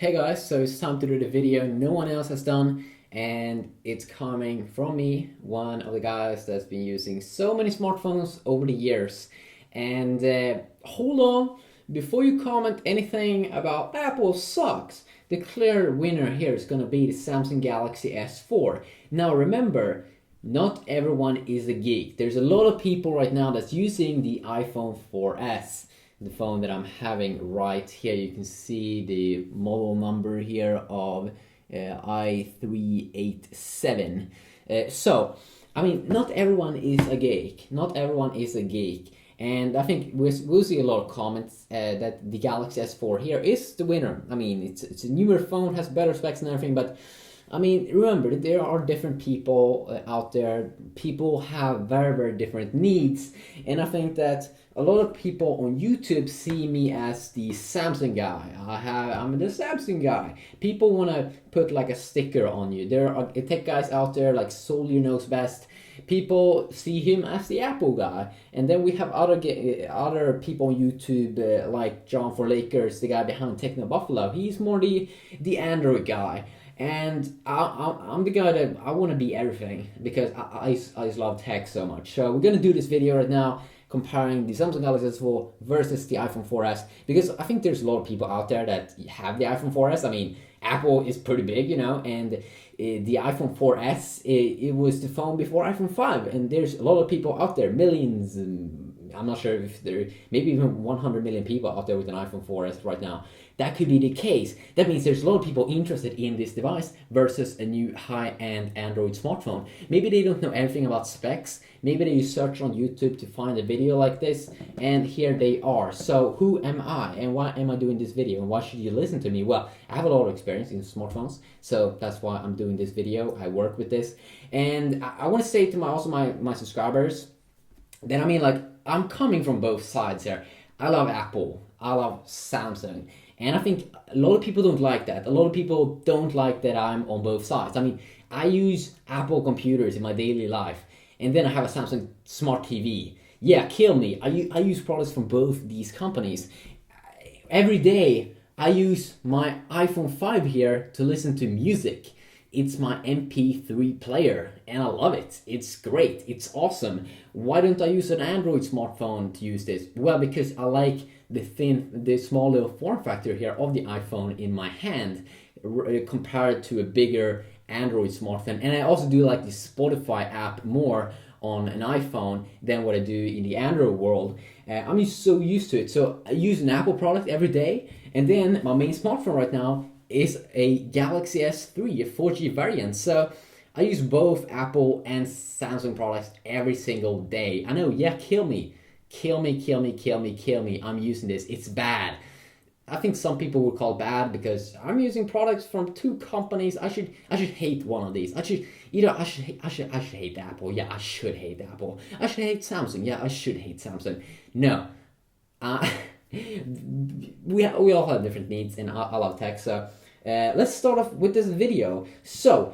Hey guys, so it's time to do the video no one else has done, and it's coming from me, one of the guys that's been using so many smartphones over the years. And hold on, before you comment anything about Apple sucks, the clear winner here is gonna be the Samsung Galaxy S4. Now remember, not everyone is a geek. There's a lot of people right now that's using the iPhone 4S, the phone that I'm having right here. You can see the model number here of i387. I mean, not everyone is a geek. Not everyone is a geek. And I think we'll see a lot of comments that the Galaxy S4 here is the winner. I mean, it's a newer phone, has better specs and everything, but I mean, remember, there are different people out there. People have very, very different needs. And I think that a lot of people on YouTube see me as the Samsung guy. I'm the Samsung guy. People want to put like a sticker on you. There are tech guys out there like Soldier Knows Best. People see him as the Apple guy. And then we have other people on YouTube like John for Lakers, the guy behind Techno Buffalo. He's more the Android guy. And I'm the guy that I want to be everything because I just love tech so much. So we're going to do this video right now comparing the Samsung Galaxy S4 versus the iPhone 4S, because I think there's a lot of people out there that have the iPhone 4S. I mean, Apple is pretty big, you know, and the iPhone 4S, it was the phone before iPhone 5, and there's a lot of people out there, millions, I'm not sure if there maybe even 100 million people out there with an iPhone 4S right now. That could be the case. That means there's a lot of people interested in this device versus a new high-end Android smartphone. Maybe they don't know anything about specs. Maybe they search on YouTube to find a video like this, and here they are. So who am I, and why am I doing this video, and why should you listen to me? Well, I have a lot of experience in smartphones, so that's why I'm doing this video. I work with this, and I want to say to my subscribers that, I mean, like, I'm coming from both sides here. I love Apple. I love Samsung. And I think a lot of people don't like that. A lot of people don't like that I'm on both sides. I mean, I use Apple computers in my daily life, and then I have a Samsung smart TV. Yeah, kill me. I use products from both these companies. Every day, I use my iPhone 5 here to listen to music. It's my MP3 player, and I love it. It's great. It's awesome. Why don't I use an Android smartphone to use this? Well, because I like the small little form factor here of the iPhone in my hand compared to a bigger Android smartphone. And I also do like the Spotify app more on an iPhone than what I do in the Android world. I'm just so used to it. So I use an Apple product every day, and then my main smartphone right now is a Galaxy S3, a 4G variant. So I use both Apple and Samsung products every single day. I know, yeah, kill me. I'm using this. It's bad. I think some people would call it bad because I'm using products from two companies. I should hate one of these. I should hate Apple. Yeah, I should hate Apple. I should hate Samsung. Yeah, I should hate Samsung. No. We all have different needs, and I love tech, so let's start off with this video. So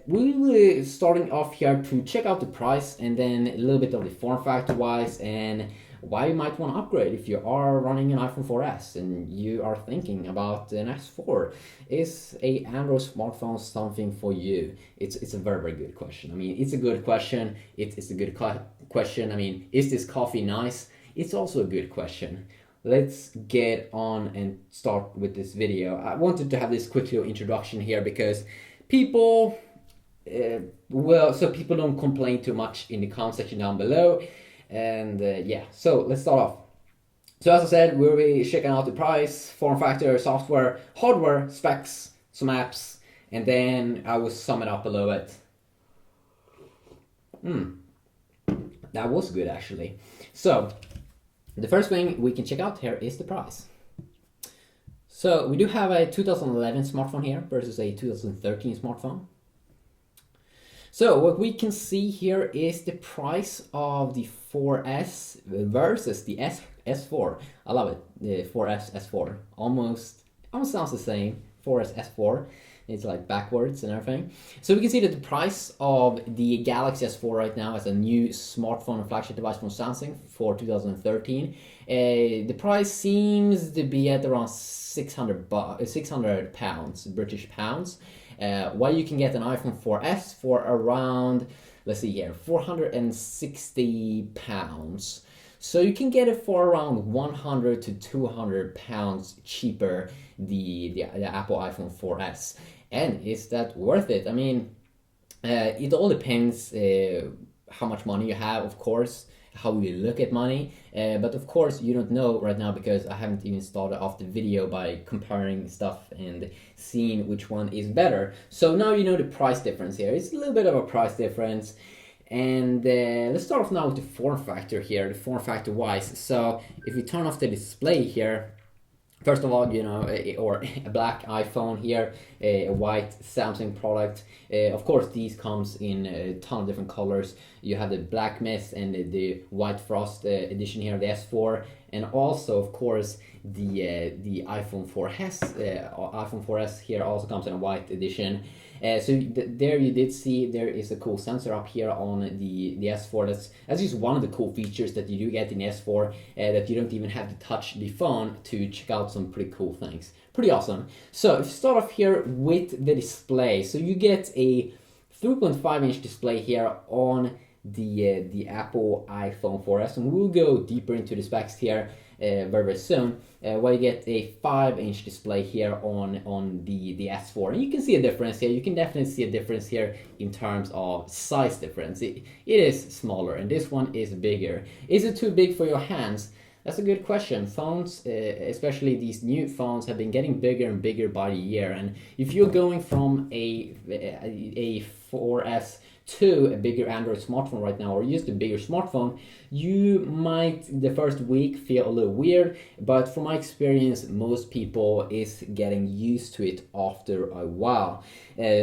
we will be starting off here to check out the price, and then a little bit of the form factor wise, and why you might want to upgrade if you are running an iPhone 4S and you are thinking about an S4. Is a Android smartphone something for you? It's a very, very good question. I mean, it's a good question. It's a good question. I mean, is this coffee nice? It's also a good question. Let's get on and start with this video. I wanted to have this quick little introduction here because people, so people don't complain too much in the comment section down below. And yeah, so let's start off. So as I said, we'll be checking out the price, form factor, software, hardware, specs, some apps, and then I will sum it up a little bit. That was good actually. So the first thing we can check out here is the price. So we do have a 2011 smartphone here versus a 2013 smartphone. So what we can see here is the price of the 4S versus the S4. I love it, the 4S S4. Almost sounds the same, 4S S4. It's like backwards and everything. So we can see that the price of the Galaxy S4 right now as a new smartphone and flagship device from Samsung for 2013, the price seems to be at around 600 pounds, British pounds, while you can get an iPhone 4S for around, let's see here, 460 pounds. So you can get it for around 100 to 200 pounds cheaper, the Apple iPhone 4S. And is that worth it? I mean, it all depends how much money you have, of course, how you look at money. But of course, you don't know right now because I haven't even started off the video by comparing stuff and seeing which one is better. So now you know the price difference here. It's a little bit of a price difference. And let's start off now with the form factor here, the form factor wise. So if we turn off the display here, first of all, you know, or a black iPhone here, a white Samsung product. Of course, these comes in a ton of different colors. You have the Black Mist and the White Frost edition here, the S4, and also, of course, the iPhone 4S. iPhone 4S here also comes in a white edition. There you did see there is a cool sensor up here on the S4. That's just one of the cool features that you do get in S4, that you don't even have to touch the phone to check out some pretty cool things. Pretty awesome. So if you start off here with the display, so you get a 3.5-inch display here on the Apple iPhone 4S, and we'll go deeper into the specs here very soon. While you get a 5-inch display here on the S4, and you can see a difference here. You can definitely see a difference here in terms of size difference. It is smaller, and this one is bigger. Is it too big for your hands? That's a good question. Phones, especially these new phones, have been getting bigger and bigger by the year. And if you're going from a 4S to a bigger Android smartphone right now, or just a bigger smartphone, you might the first week feel a little weird, but from my experience, most people is getting used to it after a while.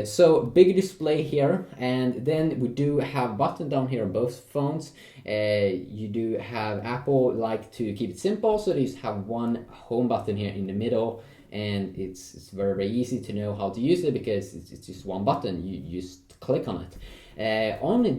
So bigger display here, and then we do have button down here on both phones. You do have Apple like to keep it simple, so they just have one home button here in the middle, and it's very, very easy to know how to use it because it's just one button. You just click on it. On the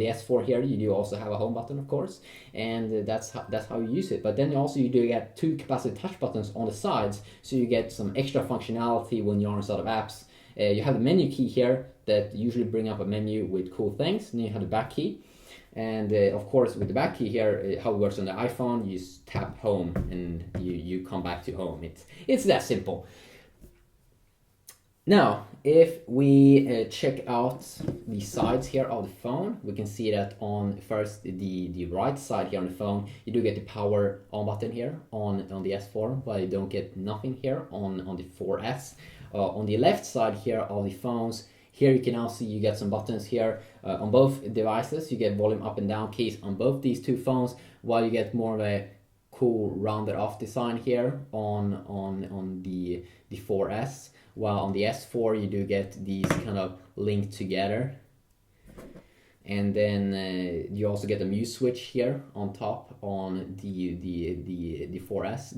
S4 here, you do also have a home button, of course, and that's how you use it. But then also you do get two capacitive touch buttons on the sides, so you get some extra functionality when you're on a set of apps. You have the menu key here that usually bring up a menu with cool things, and then you have the back key. And of course, with the back key here, how it works on the iPhone, you just tap home and you come back to home. It's that simple. Now, if we check out the sides here of the phone, we can see that on first the right side here on the phone, you do get the power on button here on the S4, but you don't get nothing here on the 4S. On the left side here of the phones, here you can now see you get some buttons here on both devices. You get volume up and down keys on both these two phones, while you get more of a cool rounded off design here on the 4S. While on the S4 you do get these kind of linked together, and then you also get a mute switch here on top on the 4S.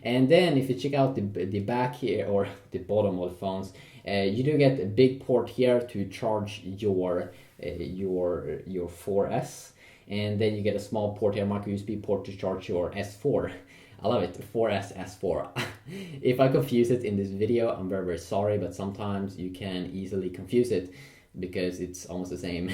And then if you check out the back here, or the bottom of the phones, you do get a big port here to charge your 4S, and then you get a small port here, micro USB port, to charge your S4. I love it, 4S, S4. If I confuse it in this video, I'm very, very sorry, but sometimes you can easily confuse it because it's almost the same.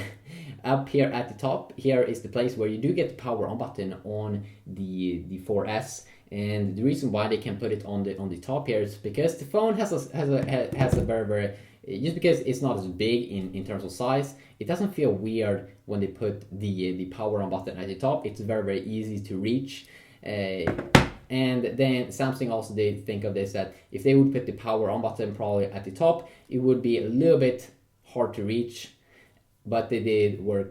Up here at the top, here is the place where you do get the power on button on the 4S. And the reason why they can put it on the top here is because the phone has a very, very, just because it's not as big in terms of size, it doesn't feel weird when they put the power on button at the top. It's very, very easy to reach. And then Samsung also did think of this, that if they would put the power on button probably at the top, it would be a little bit hard to reach, but they were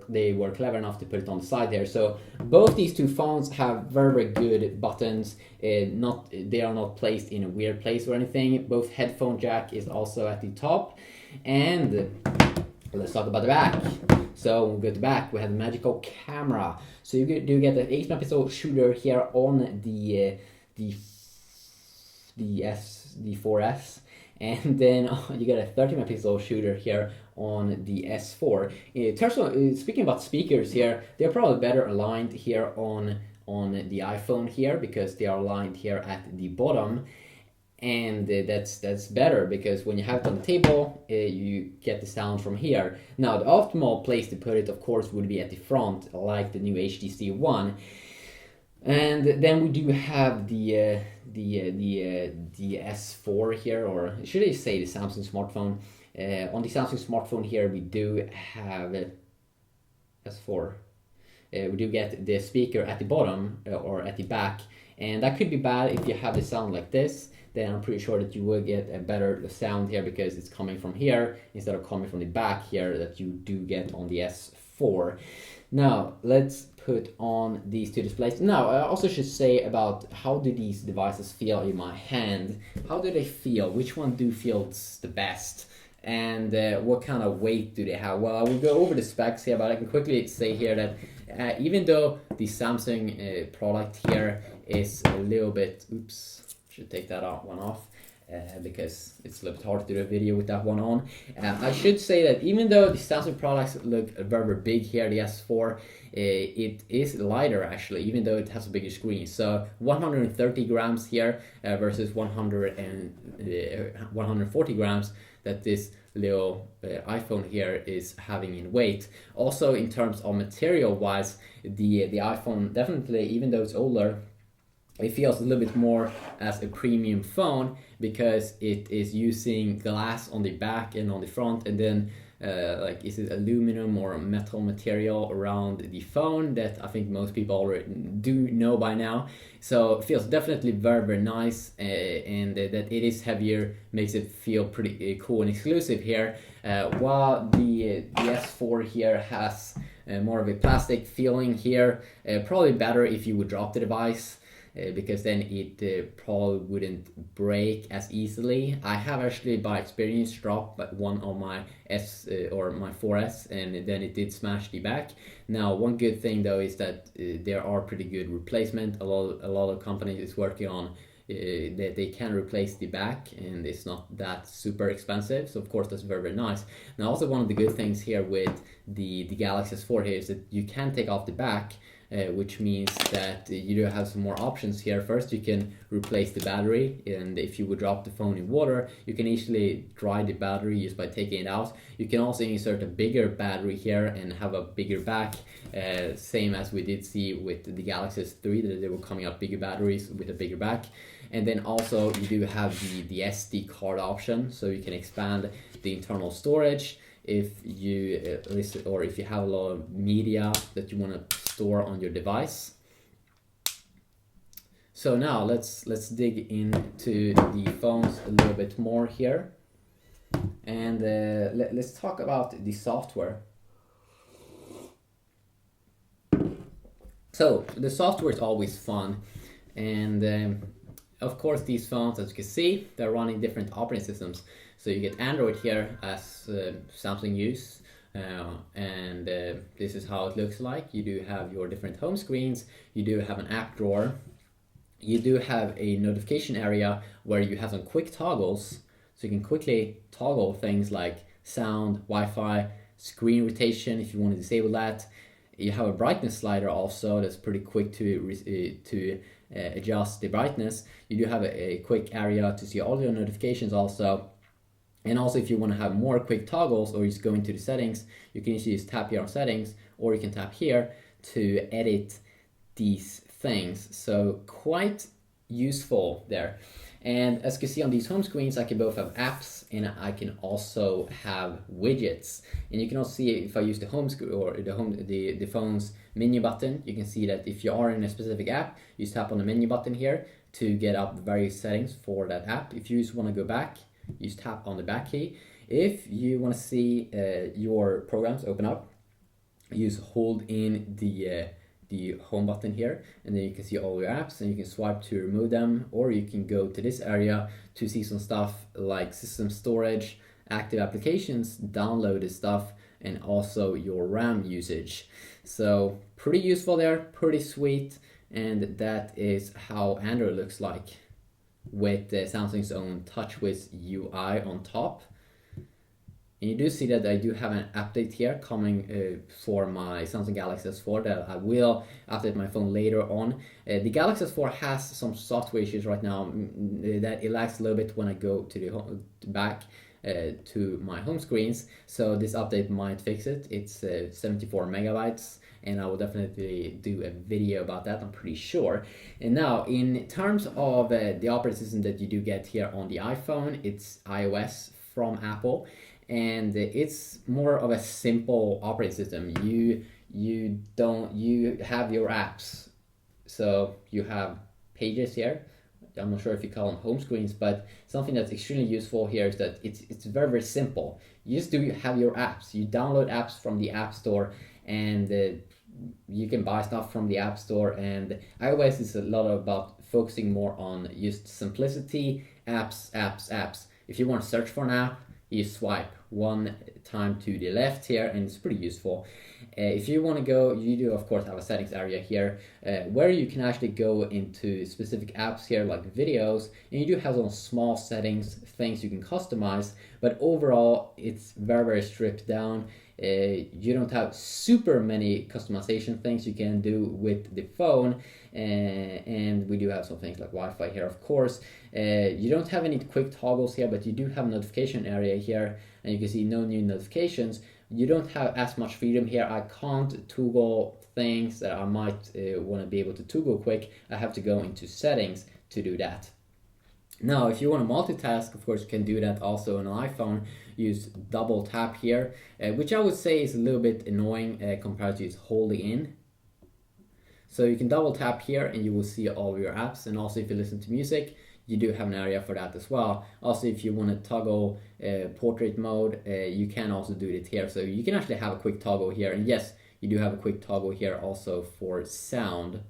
clever enough to put it on the side there. So both these two phones have very, very good buttons. They are not placed in a weird place or anything. Both headphone jack is also at the top. And let's talk about the back. So when we go to the back, we have the magical camera. So you do get an 8-megapixel shooter here on the 4S, and then you get a 30-megapixel shooter here on the S4. Speaking about speakers here, they're probably better aligned here on on the iPhone here because they are aligned here at the bottom. And that's better because when you have it on the table, you get the sound from here. Now the optimal place to put it, of course, would be at the front, like the new HTC One. And then we do have the S4 here, or should I say the Samsung smartphone? On the Samsung smartphone here, we do have S4. We do get the speaker at the bottom or at the back, and that could be bad if you have the sound like this. Then I'm pretty sure that you will get a better sound here because it's coming from here instead of coming from the back here that you do get on the S4. Now let's put on these two displays. Now I also should say about how do these devices feel in my hand. How do they feel? Which one do feels the best? And what kind of weight do they have? Well, I will go over the specs here, but I can quickly say here that even though the Samsung product here is a little bit, should take that one off because it's a little bit hard to do a video with that one on. I should say that even though the Samsung products look very big here, the S4, it is lighter actually, even though it has a bigger screen. So 130 grams here versus 140 grams that this little iPhone here is having in weight. Also in terms of material wise, the iPhone definitely, even though it's older, it feels a little bit more as a premium phone because it is using glass on the back and on the front, and then like is it aluminum or metal material around the phone that I think most people already do know by now. So it feels definitely very nice, and that it is heavier makes it feel pretty cool and exclusive here, while the S4 here has more of a plastic feeling here. Probably better if you would drop the device, because then it probably wouldn't break as easily. I have actually by experience dropped one on my S or my 4S, and then it did smash the back. Now one good thing though is that there are pretty good replacement. A lot of companies is working on that they can replace the back, and it's not that super expensive, so of course that's very nice. Now also one of the good things here with the Galaxy S4 here is that you can take off the back, which means that you do have some more options here. First, you can replace the battery, and if you would drop the phone in water, you can easily dry the battery just by taking it out. You can also insert a bigger battery here and have a bigger back, same as we did see with the Galaxy S3, that they were coming out bigger batteries with a bigger back. And then also you do have the SD card option, so you can expand the internal storage if you listen, or if you have a lot of media that you want to store on your device. So now let's dig into the phones a little bit more here, and let's talk about the software. So the software is always fun, and of course these phones, as you can see, they're running different operating systems. So you get Android here as Samsung use, and this is how it looks like. You do have your different home screens, you do have an app drawer, you do have a notification area where you have some quick toggles, so you can quickly toggle things like sound, Wi-Fi, screen rotation if you want to disable that. You have a brightness slider also that's pretty quick to adjust the brightness. You do have a quick area to see all your notifications also. And also if you want to have more quick toggles, or just go into the settings, you can usually just tap here on settings, or you can tap here to edit these things. So quite useful there. And as you can see on these home screens, I can both have apps and I can also have widgets. And you can also see if I use the home screen or the phone's menu button, you can see that if you are in a specific app, you just tap on the menu button here to get up the various settings for that app. If you just want to go back, you just tap on the back key. If you want to see your programs open up, you just hold in the home button here, and then you can see all your apps, and you can swipe to remove them, or you can go to this area to see some stuff like system storage, active applications, downloaded stuff, and also your RAM usage. So pretty useful there, pretty sweet, and that is how Android looks like with Samsung's own TouchWiz UI on top. And you do see that I do have an update here coming for my Samsung Galaxy S4 that I will update my phone later on. The Galaxy S4 has some software issues right now that it lags a little bit when I go to the back to my home screens. So this update might fix it. It's 74 megabytes. And I will definitely do a video about that, I'm pretty sure. And now, in terms of the operating system that you do get here on the iPhone, it's iOS from Apple. And it's more of a simple operating system. You have your apps. So you have pages here. I'm not sure if you call them home screens, but something that's extremely useful here is that it's very, very simple. You just have your apps. You download apps from the App Store, and you can buy stuff from the App Store. And iOS is a lot about focusing more on just simplicity, apps. If you want to search for an app, you swipe one time to the left here, and it's pretty useful. If you want to go, you do of course have a settings area here where you can actually go into specific apps here like videos, and you do have some small settings, things you can customize, but overall it's very, very stripped down. You don't have super many customization things you can do with the phone, and we do have some things like Wi-Fi here, of course. You don't have any quick toggles here, but you do have a notification area here, and you can see no new notifications. You don't have as much freedom here. I can't toggle things that I might want to be able to toggle quick. I have to go into settings to do that. Now, if you want to multitask, of course, you can do that also on an iPhone. Use double tap here, which I would say is a little bit annoying compared to just holding in. So you can double tap here and you will see all of your apps. And also if you listen to music, you do have an area for that as well. Also, if you want to toggle portrait mode, you can also do it here. So you can actually have a quick toggle here. And yes, you do have a quick toggle here also for sound.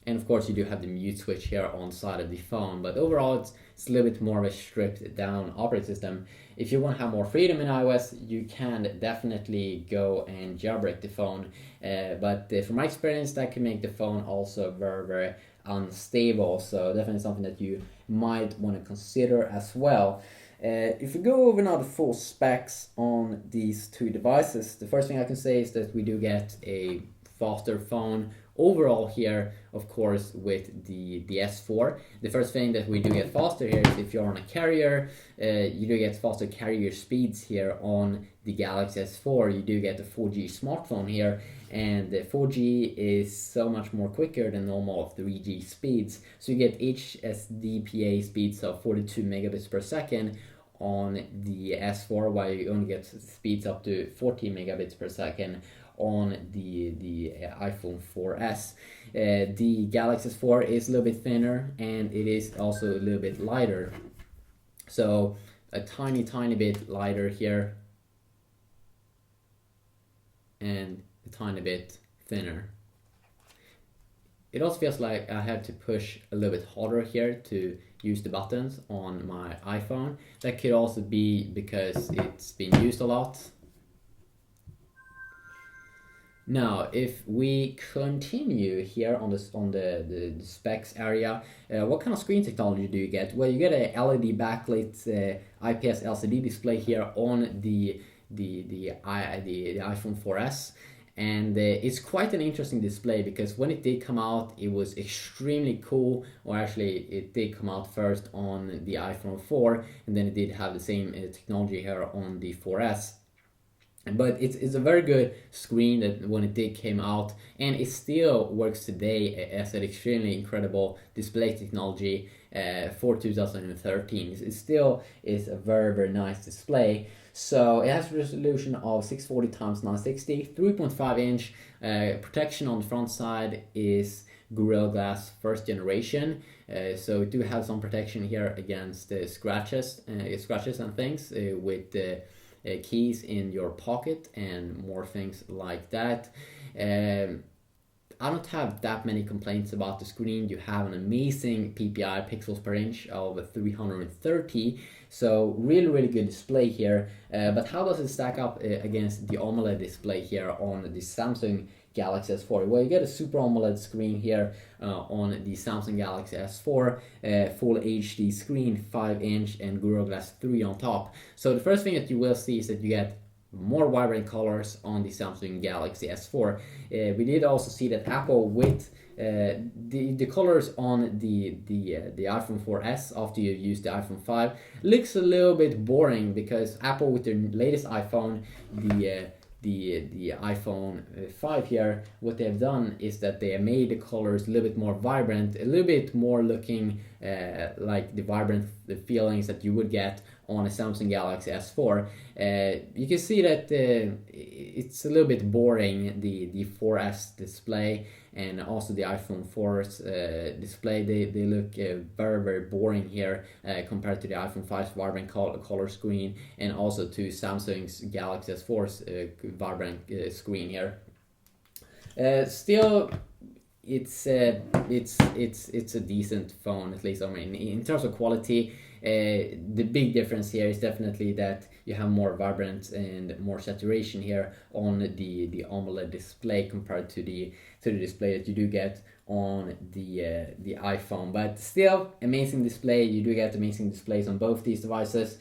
And of course you do have the mute switch here on the side of the phone, but overall it's a little bit more of a stripped down operating system. If you want to have more freedom in iOS, you can definitely go and jailbreak the phone, but from my experience that can make the phone also very, very unstable, so definitely something that you might want to consider as well. If we go over now the full specs on these two devices, the first thing I can say is that we do get a faster phone overall here, of course, with the S4. The first thing that we do get faster here is if you're on a carrier, you do get faster carrier speeds here on the Galaxy S4. You do get a 4G smartphone here, and the 4G is so much more quicker than normal 3G speeds. So you get HSDPA speeds of 42 megabits per second on the S4, while you only get speeds up to 40 megabits per second on the iPhone 4S. The Galaxy S4 is a little bit thinner, and it is also a little bit lighter. So a tiny bit lighter here, and a tiny bit thinner. It also feels like I have to push a little bit harder here to use the buttons on my iPhone. That could also be because it's been used a lot. Now, if we continue here on the specs area, what kind of screen technology do you get? Well, you get a LED backlit IPS LCD display here on the iPhone 4S, and it's quite an interesting display because when it did come out, it was extremely cool. Or actually, it did come out first on the iPhone 4, and then it did have the same technology here on the 4S. But it's a very good screen that when it did came out, and it still works today as an extremely incredible display technology for 2013. It still is a very, very nice display. So it has a resolution of 640 x 960, 3.5 inch. Protection on the front side is Gorilla Glass first generation. So we do have some protection here against scratches and things with keys in your pocket and more things like that. I don't have that many complaints about the screen. You have an amazing PPI, pixels per inch, of 330, so really good display here. But how does it stack up against the AMOLED display here on the Samsung Galaxy S4? Well, you get a Super AMOLED screen here on the Samsung Galaxy S4, full HD screen, 5-inch, and Gorilla Glass 3 on top. So the first thing that you will see is that you get more vibrant colors on the Samsung Galaxy S4. We did also see that Apple with the colors on the iPhone 4S after you use the iPhone 5 looks a little bit boring, because Apple with their latest iPhone, the iPhone 5 here, what they've done is that they have made the colors a little bit more vibrant, a little bit more looking like the vibrant feelings that you would get on a Samsung Galaxy S4. You can see that it's a little bit boring, the 4S display and also the iPhone 4's display. They look very, very boring here compared to the iPhone 5's vibrant color screen, and also to Samsung's Galaxy S4's vibrant screen here. Still, it's a decent phone, at least. I mean, in terms of quality, the big difference here is definitely that you have more vibrance and more saturation here on the AMOLED display compared to the display that you do get on the iPhone. But still, amazing display. You do get amazing displays on both these devices.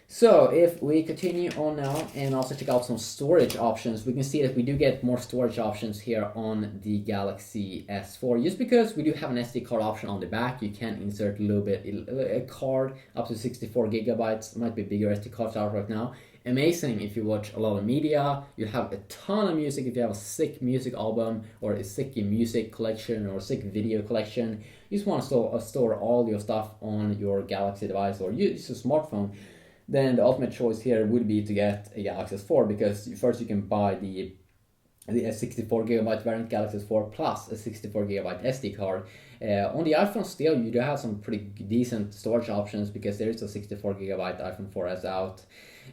So if we continue on now and also check out some storage options, we can see that we do get more storage options here on the Galaxy S4. Just because we do have an SD card option on the back, you can insert a little bit, a card up to 64 gigabytes, might be bigger SD cards out right now. Amazing if you watch a lot of media, you have a ton of music. If you have a sick music album or a sick music collection or a sick video collection, you just want to store all your stuff on your Galaxy device or use a smartphone, then the ultimate choice here would be to get a Galaxy S4, because first you can buy the 64 gigabyte variant Galaxy S4 plus a 64 gigabyte SD card. On the iPhone still, you do have some pretty decent storage options, because there is a 64 gigabyte iPhone 4S out,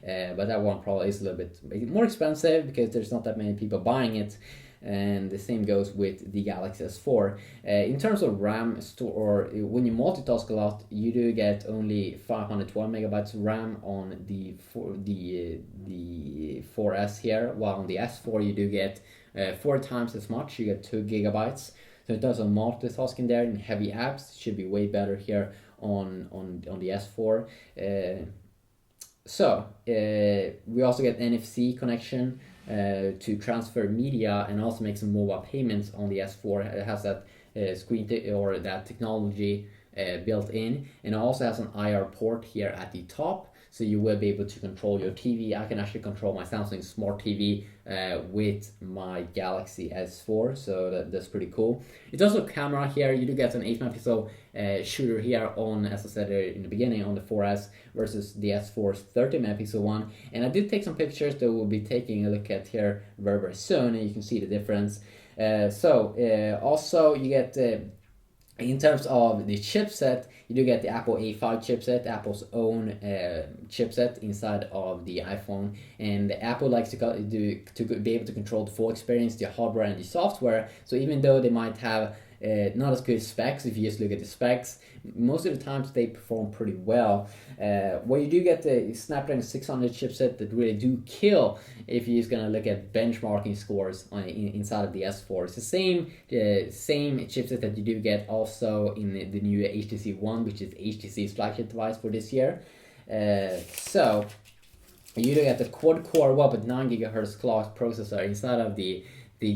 but that one probably is a little bit more expensive because there's not that many people buying it. And the same goes with the Galaxy S4. In terms of RAM or when you multitask a lot, you do get only 512 megabytes RAM on the 4S here, while on the S4 you do get 4 times as much. You get 2 gigabytes. So in terms of multitasking there in heavy apps, it should be way better here on the S4. We also get NFC connection to transfer media and also make some mobile payments on the S4. It has that or that technology built in, and it also has an IR port here at the top, so you will be able to control your TV. I can actually control my Samsung Smart TV with my Galaxy S4, so that's pretty cool. It's also a camera here. You do get an 8 megapixel shooter here on, as I said in the beginning, on the 4S versus the S4's 30 megapixel one. And I did take some pictures that we'll be taking a look at here very, very soon, and you can see the difference. Also you get in terms of the chipset, you do get the Apple A5 chipset, Apple's own chipset inside of the iPhone, and Apple likes to be able to control the full experience, the hardware and the software. So even though they might have not as good specs, if you just look at the specs, most of the times they perform pretty well. Where you do get the Snapdragon 600 chipset that really do kill if you're just gonna look at benchmarking scores inside of the S4. It's the same chipset that you do get also in the new HTC One, which is HTC's flagship device for this year. So you do get the quad-core 1.9 gigahertz clock processor inside of the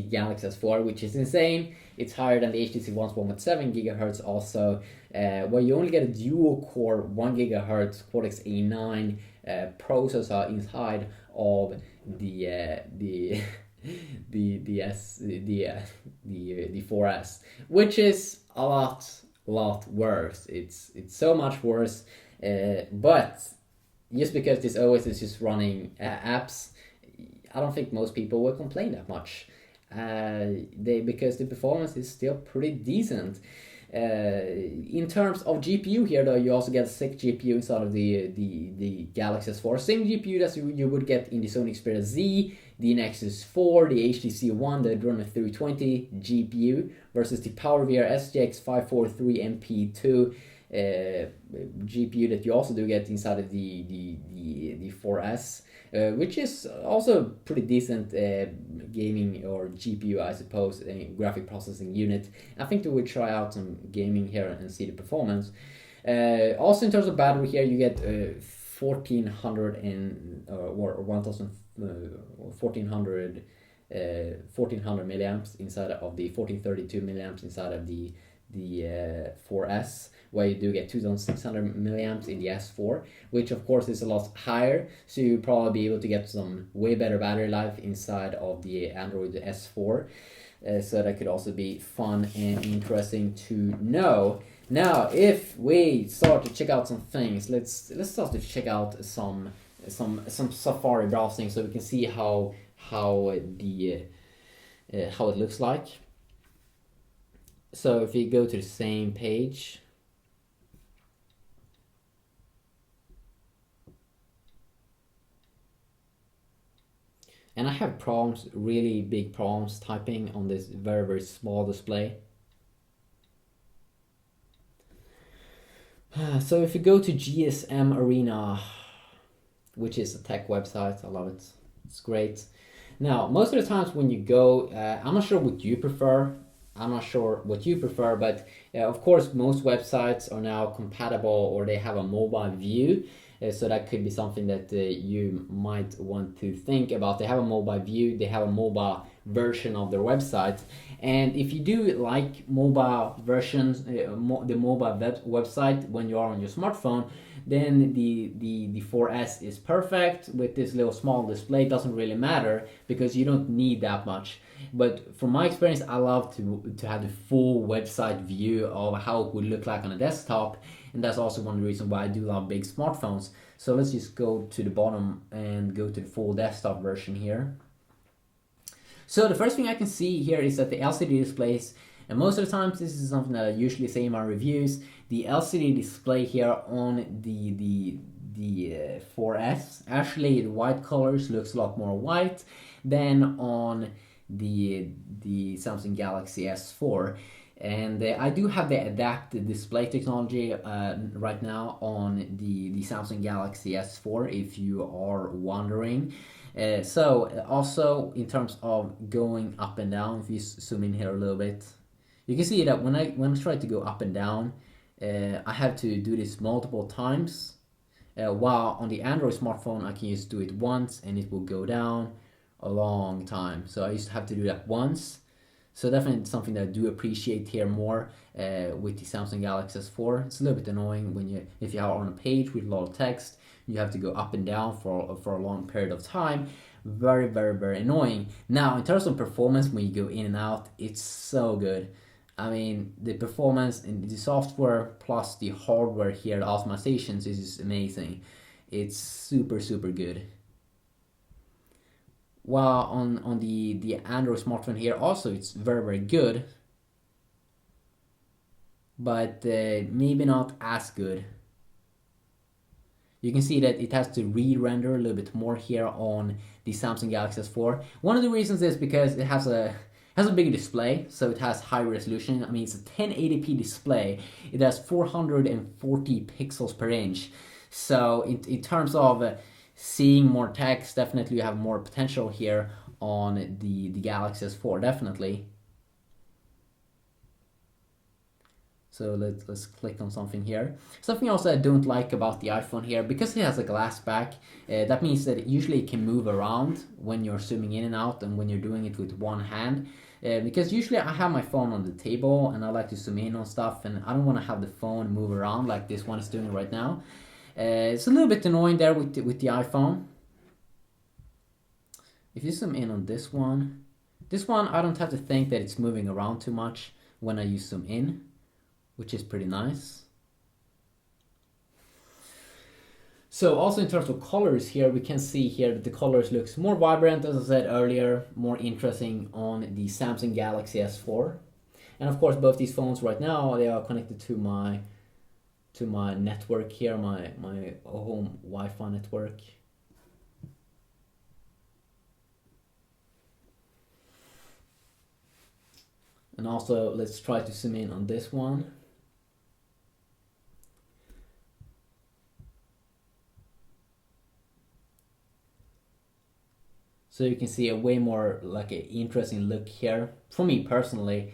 Galaxy S4, which is insane. It's higher than the HTC One's 1.7 gigahertz also, where you only get a dual-core 1 gigahertz Cortex A9 processor inside of the 4S, which is a lot worse. It's so much worse, but just because this OS is just running apps, I don't think most people will complain that much. Because the performance is still pretty decent. In terms of GPU here, though, you also get a 6 GPU inside of the Galaxy S4. Same GPU that you would get in the Sony Xperia Z, the Nexus 4, the HTC One, the Adreno 320 GPU versus the PowerVR SGX 543 MP2 GPU that you also do get inside of the 4S, which is also pretty decent gaming or GPU, I suppose, graphic processing unit. I think that we'll try out some gaming here and see the performance. Also, in terms of battery here, you get 1400 or 1000 1400 1400 milliamps inside of the 1432 milliamps inside of the 4S, where you do get 2600 milliamps in the S4, which of course is a lot higher, so you'll probably be able to get some way better battery life inside of the Android S4. So that could also be fun and interesting to know. Now, if we start to check out some things, let's start to check out some Safari browsing, so we can see how it looks like. So if you go to the same page, and I have problems, really big problems typing on this very, very small display. So if you go to GSM Arena, which is a tech website, I love it, it's great. Now, most of the times when you go, I'm not sure what you prefer, but of course most websites are now compatible, or they have a mobile view. So that could be something that you might want to think about. They have a mobile view, they have a mobile version of their website. And if you do like mobile versions, the mobile website when you are on your smartphone, then the 4S is perfect. With this little small display, it doesn't really matter because you don't need that much. But from my experience, I love to have the full website view of how it would look like on a desktop, and that's also one of the reasons why I do love big smartphones. So let's just go to the bottom and go to the full desktop version here. So the first thing I can see here is that the LCD displays, and most of the times this is something that I usually say in my reviews, the LCD display here on the 4S, actually the white colors looks a lot more white than on the Samsung Galaxy S4. And I do have the adaptive display technology right now on the Samsung Galaxy S4, if you are wondering. So also in terms of going up and down, if you zoom in here a little bit, you can see that when I try to go up and down, I have to do this multiple times. While on the Android smartphone, I can just do it once and it will go down a long time. So I used to have to do that once. So definitely something that I do appreciate here more with the Samsung Galaxy S4. It's a little bit annoying if you are on a page with a lot of text, you have to go up and down for a long period of time. Very, very, very annoying. Now, in terms of performance, when you go in and out, it's so good. I mean, the performance in the software plus the hardware here, the optimizations, is just amazing. It's super, super good. While on the Android smartphone here also, it's very, very good, but maybe not as good. You can see that it has to re-render a little bit more here on the Samsung Galaxy S4. One of the reasons is because it has a bigger display, so it has high resolution. I mean, it's a 1080p display. It has 440 pixels per inch. So in terms of seeing more text, definitely you have more potential here on the Galaxy S4, definitely. So let's click on something here. Something else I don't like about the iPhone here, because it has a glass back, that means that usually it can move around when you're zooming in and out and when you're doing it with one hand. Because usually I have my phone on the table and I like to zoom in on stuff, and I don't want to have the phone move around like this one is doing right now. It's a little bit annoying there with the iPhone. If you zoom in on this one I don't have to think that it's moving around too much when I use zoom in, which is pretty nice. So also in terms of colors here, we can see here that the colors looks more vibrant, as I said earlier, more interesting on the Samsung Galaxy S4. And of course both these phones right now, they are connected to my network here, my home Wi-Fi network. And also let's try to zoom in on this one. So you can see a way more like an interesting look here. For me personally,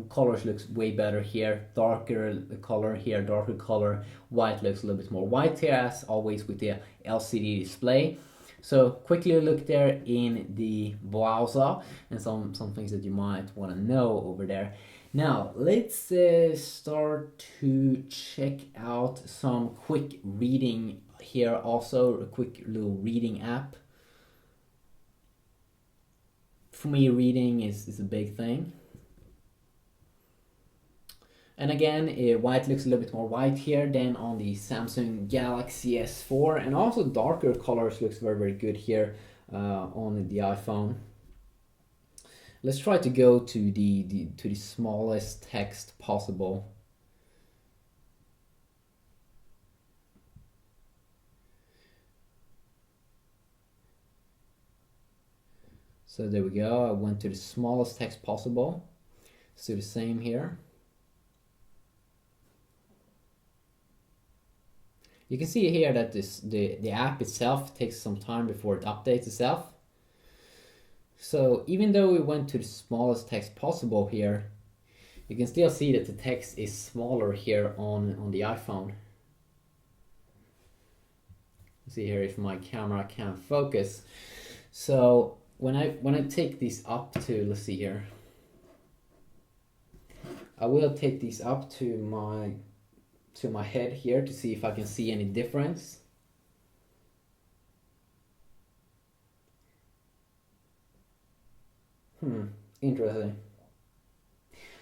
colors looks way better here. Darker color here, darker color. White looks a little bit more white here, as always with the LCD display. So quickly look there in the browser and some things that you might want to know over there. Now let's start to check out some quick reading here. Also a quick little reading app. For me, reading is a big thing. And again, white looks a little bit more white here than on the Samsung Galaxy S4, and also darker colors looks very good here on the iPhone. Let's try to go to the smallest text possible. So there we go. I went to the smallest text possible. Let's do the same here. You can see here that the app itself takes some time before it updates itself. So even though we went to the smallest text possible here, you can still see that the text is smaller here on the iPhone. See here if my camera can focus. So when I take these up to, let's see here, I will take these up to my head here to see if I can see any difference. Interesting.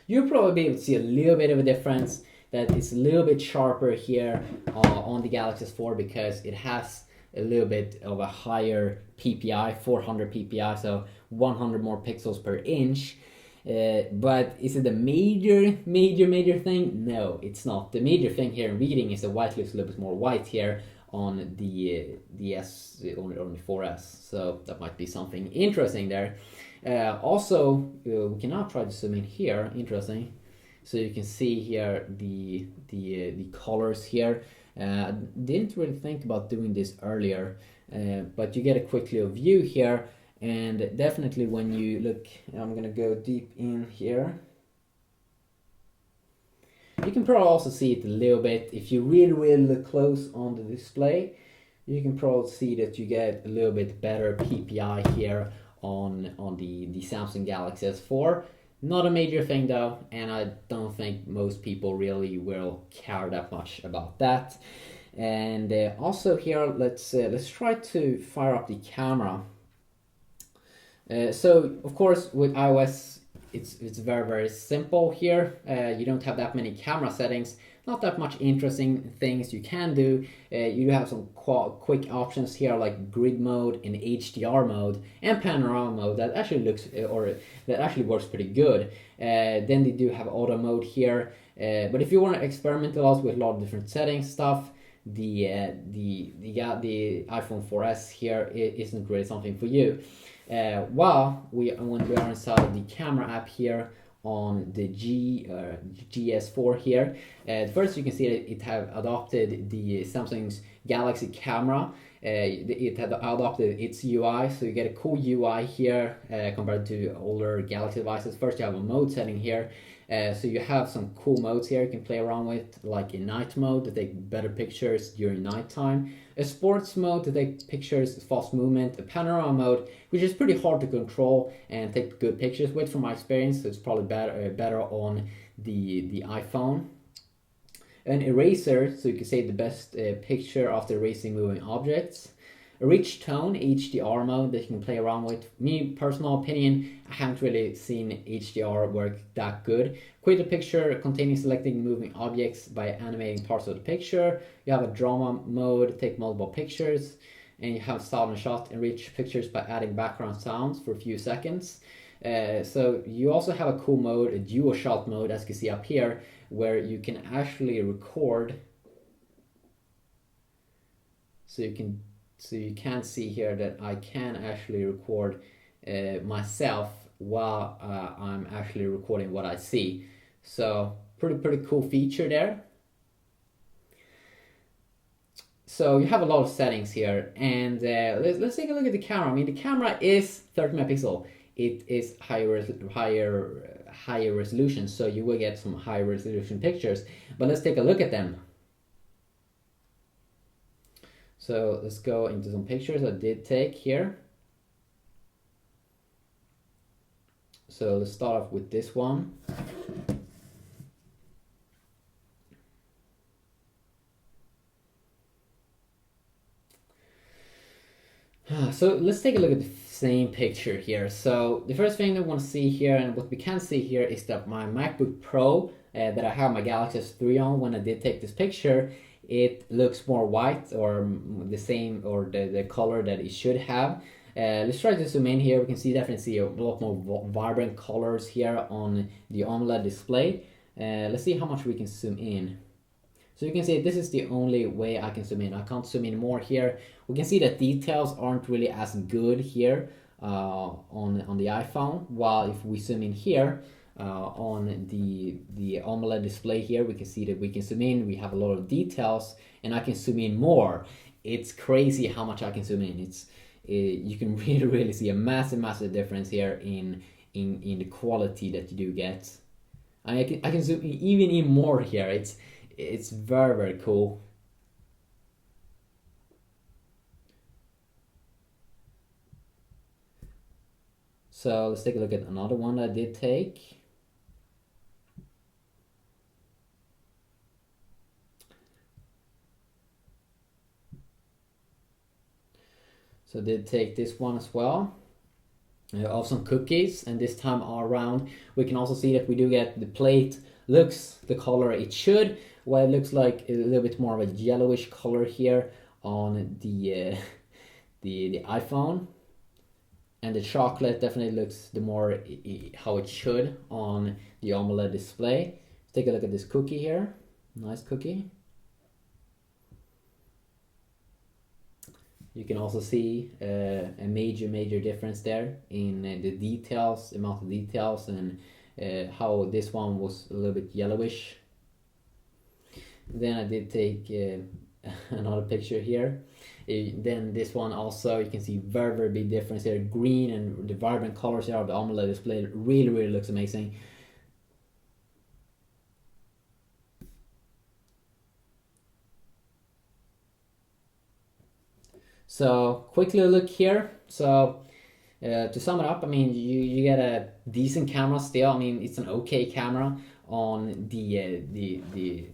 You'll probably be able to see a little bit of a difference, that it's a little bit sharper here on the Galaxy S4 because it has a little bit of a higher PPI, 400 PPI, so 100 more pixels per inch. But is it a major thing? No, it's not. The major thing here in reading is the white looks a little bit more white here on the on the 4S. So that might be something interesting there. Also, we can now try to zoom in here. Interesting. So you can see here the colors here. Didn't really think about doing this earlier, but you get a quick little view here. And definitely when you look, I'm gonna go deep in here. You can probably also see it a little bit. If you really look close on the display, you can probably see that you get a little bit better PPI here on the Samsung Galaxy S4. Not a major thing though, and I don't think most people really will care that much about that. And also here, let's try to fire up the camera. So of course with iOS it's very simple here. You don't have that many camera settings, not that much interesting things you can do. You have some quick options here like grid mode and HDR mode and panorama mode that actually works pretty good. Then they do have auto mode here, but if you want to experiment a lot with a lot of different settings stuff, the iPhone 4S here isn't really something for you. When we are inside of the camera app here on the GS4 here, first you can see that it have adopted the Samsung's Galaxy camera. It had adopted its UI, so you get a cool UI here compared to older Galaxy devices. First you have a mode setting here. So you have some cool modes here you can play around with, like a night mode to take better pictures during nighttime, a sports mode to take pictures, fast movement, a panorama mode, which is pretty hard to control and take good pictures with from my experience, so it's probably better on the iPhone. An eraser, so you can save the best picture after erasing moving objects. A rich tone, HDR mode that you can play around with. Me, personal opinion, I haven't really seen HDR work that good. Create a picture containing selecting moving objects by animating parts of the picture. You have a drama mode, take multiple pictures. And you have sound and shot, enrich pictures by adding background sounds for a few seconds. So you also have a cool mode, a dual shot mode, as you can see up here, where you can actually record. So you can see here that I can actually record myself while I'm actually recording what I see. So pretty cool feature there. so you have a lot of settings here, and let's take a look at the camera. I mean, the camera is 30 megapixel. It is higher resolution, so you will get some high resolution pictures. But let's take a look at them. So let's go into some pictures I did take here. So let's start off with this one. So let's take a look at the same picture here. So the first thing I want to see here, and what we can see here, is that my MacBook Pro that I have my Galaxy S3 on, when I did take this picture, it looks more white, or the same, or the color that it should have. Let's try to zoom in here. We can definitely see a lot more vibrant colors here on the AMOLED display. Let's see how much we can zoom in. So you can see this is the only way I can zoom in. I can't zoom in more here. We can see that details aren't really as good here on the iPhone, while if we zoom in here on the AMOLED display here, we can see that we can zoom in, we have a lot of details, and I can zoom in more. It's crazy how much I can zoom in. You can really see a massive difference here in the quality that you do get. I can zoom even in more here. It's very cool. So let's take a look at another one I did take. So I did take this one as well. Of some cookies, and this time around we can also see that we do get the plate looks the color it should, while it looks like a little bit more of a yellowish color here on the iPhone, and the chocolate definitely looks the more how it should on the AMOLED display. Let's take a look at this cookie here. Nice cookie. You can also see a major difference there in the details, amount of details, and how this one was a little bit yellowish. Then I did take another picture here. Then this one also, you can see very big difference here. Green and the vibrant colors here of the AMOLED display really looks amazing. So quickly look here. So to sum it up, I mean, you get a decent camera still. I mean, it's an okay camera on the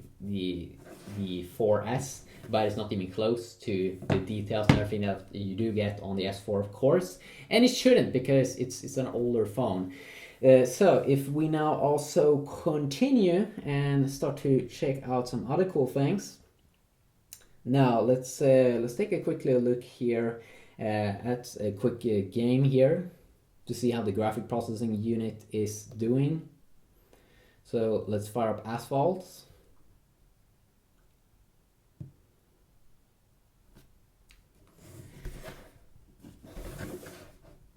4S, but it's not even close to the details and everything that you do get on the S4, of course. And it shouldn't, because it's an older phone. So if we now also continue and start to check out some other cool things. Now let's take a quick look here at a quick game here to see how the graphic processing unit is doing. So let's fire up Asphalt.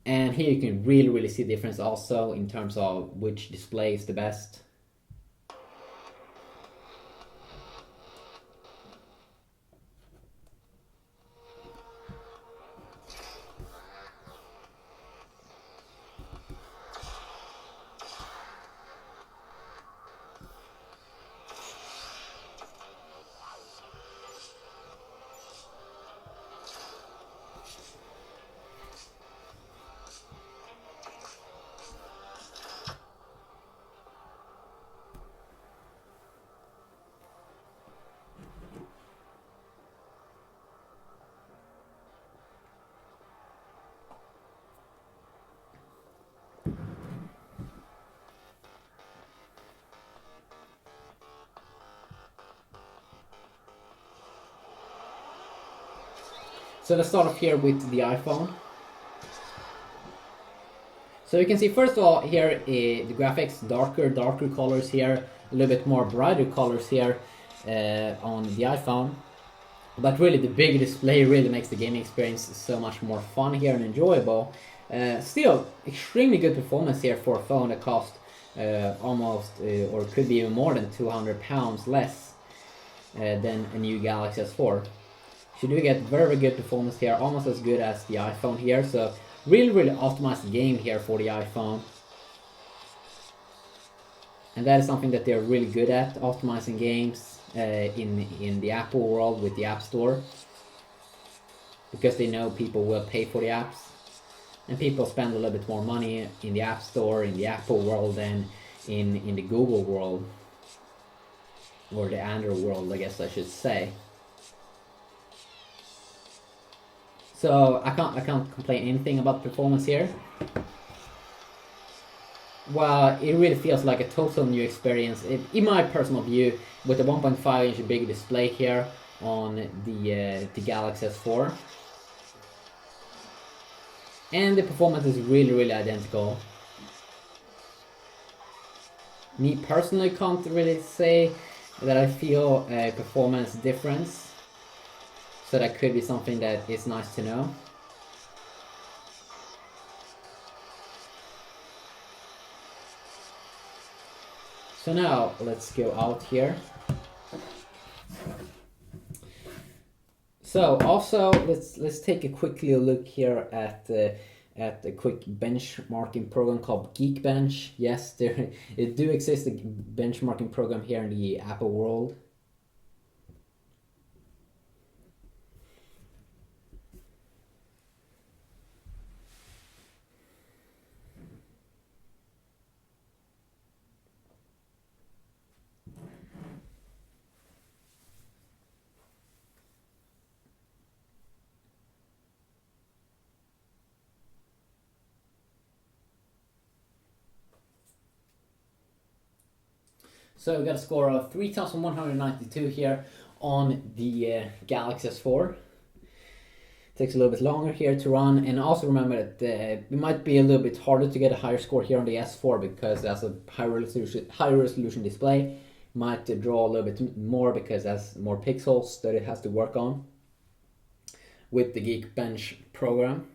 And here you can really see the difference also in terms of which display is the best. So let's start off here with the iPhone. So you can see first of all here the graphics, darker colors here, a little bit more brighter colors here on the iPhone. But really the big display really makes the gaming experience so much more fun here and enjoyable. Still, extremely good performance here for a phone that cost almost, or could be even more than £200 less than a new Galaxy S4. So you do get very good performance here, almost as good as the iPhone here. So really optimized game here for the iPhone. And that is something that they're really good at, optimizing games in the Apple world with the App Store. Because they know people will pay for the apps. And people spend a little bit more money in the App Store, in the Apple world, than in the Google world. Or the Android world, I guess I should say. So I can't complain anything about performance here. Well, it really feels like a total new experience, in my personal view, with the 1.5-inch big display here on the Galaxy S4. And the performance is really identical. Me personally can't really say that I feel a performance difference. So that could be something that is nice to know. So now let's go out here. So also let's take a quick little look here at a quick benchmarking program called Geekbench. Yes, it do exist a benchmarking program here in the Apple world. So we got a score of 3,192 here on the Galaxy S4. Takes a little bit longer here to run, and also remember that it might be a little bit harder to get a higher score here on the S4 because that's a high resolution display. Might draw a little bit more because that's more pixels that it has to work on with the Geekbench program.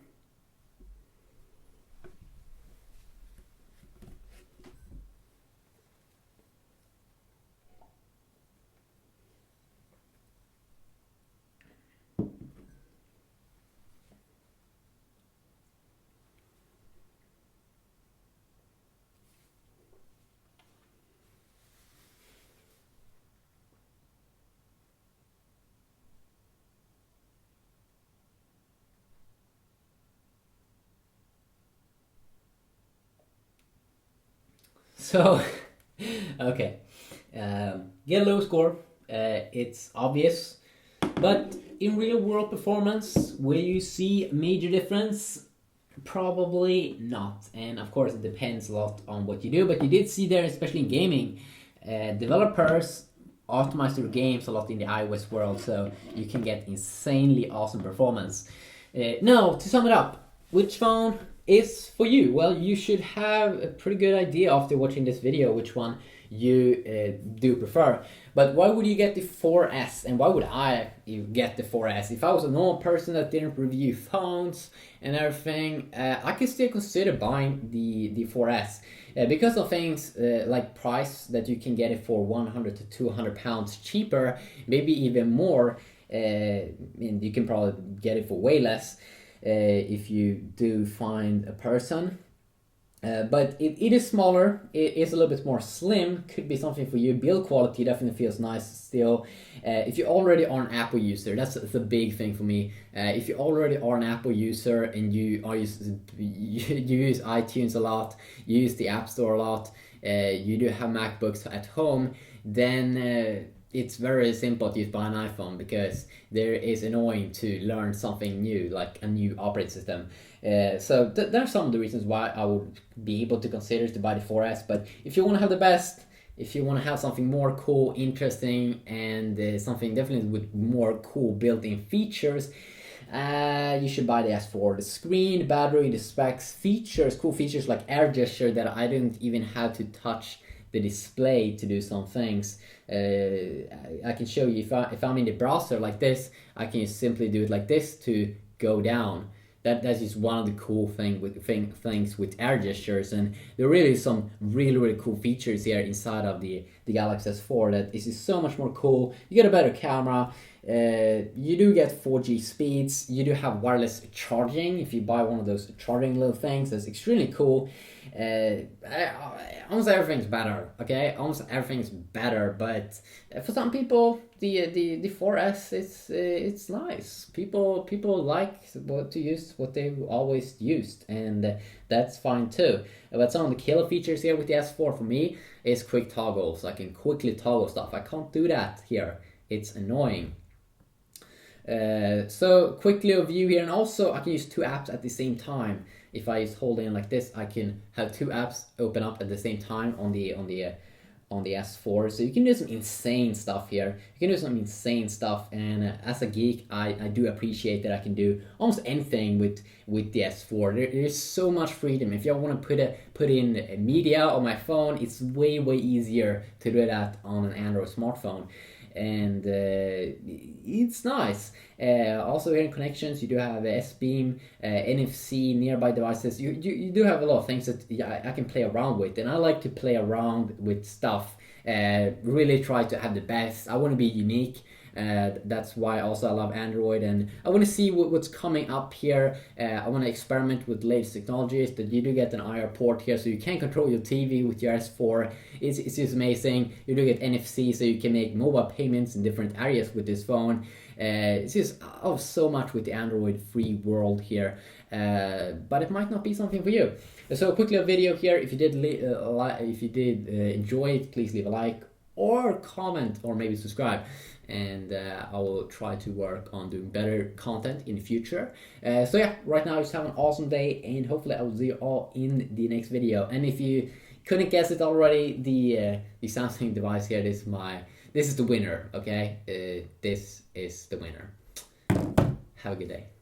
So, okay, get a low score, it's obvious, but in real world performance, will you see a major difference? Probably not, and of course it depends a lot on what you do, but you did see there, especially in gaming, developers optimize their games a lot in the iOS world, so you can get insanely awesome performance. Now, to sum it up, which phone is for you? Well, you should have a pretty good idea after watching this video which one you do prefer. But why would you get the 4S, and why would I get the 4S? If I was a normal person that didn't review phones and everything, I could still consider buying the 4S because of things like price, that you can get it for 100 to 200 pounds cheaper, maybe even more, and you can probably get it for way less if you do find a person. But it is smaller, it is a little bit more slim, could be something for you. Build quality definitely feels nice still. If you already are an Apple user, that's the big thing for me. If you already are an Apple user and you use iTunes a lot, you use the App Store a lot, you do have MacBooks at home, then it's very simple to use buy an iPhone, because there is annoying to learn something new, like a new operating system. So there are some of the reasons why I would be able to consider to buy the 4S. But if you want to have the best, if you want to have something more cool, interesting, and something definitely with more cool built-in features, you should buy the S4. The screen, the battery, the specs, cool features like air gesture that I didn't even have to touch the display to do some things. I can show you if I'm in the browser like this, I can simply do it like this to go down. That's just one of the cool things with air gestures, and there really is some really cool features here inside of the the Galaxy S4 that this is so much more cool. You get a better camera. You do get 4G speeds. You do have wireless charging if you buy one of those charging little things. That's extremely cool. Almost everything's better. Okay, almost everything's better. But for some people, the 4S it's nice. People like to use what they've always used, and that's fine too. But some of the killer features here with the S4 for me is quick toggles. I can quickly toggle stuff. I can't do that here. It's annoying. So quickly a view here, and also I can use two apps at the same time. If I just hold in like this, I can have two apps open up at the same time on the S4. So you can do some insane stuff here. You can do some insane stuff, and as a geek, I do appreciate that I can do almost anything with the S4. There is so much freedom. If you want to put in media on my phone, it's way easier to do that on an Android smartphone. And it's nice. Also here in connections, you do have S-Beam, NFC, nearby devices. You do have a lot of things that I can play around with, and I like to play around with stuff. Really try to have the best. I want to be unique. That's why also I love Android, and I want to see what's coming up here. I want to experiment with latest technologies. That you do get an IR port here, so you can control your TV with your S4. It's just amazing. You do get NFC, so you can make mobile payments in different areas with this phone. It's just so much with the Android free world here, but it might not be something for you. So quickly a video here. If you did enjoy it, please leave a like or comment or maybe subscribe, and I will try to work on doing better content in the future. So yeah, right now just have an awesome day, and hopefully I will see you all in the next video. And if you couldn't guess it already, the Samsung device here, this is the winner. Okay, this is the winner. Have a good day.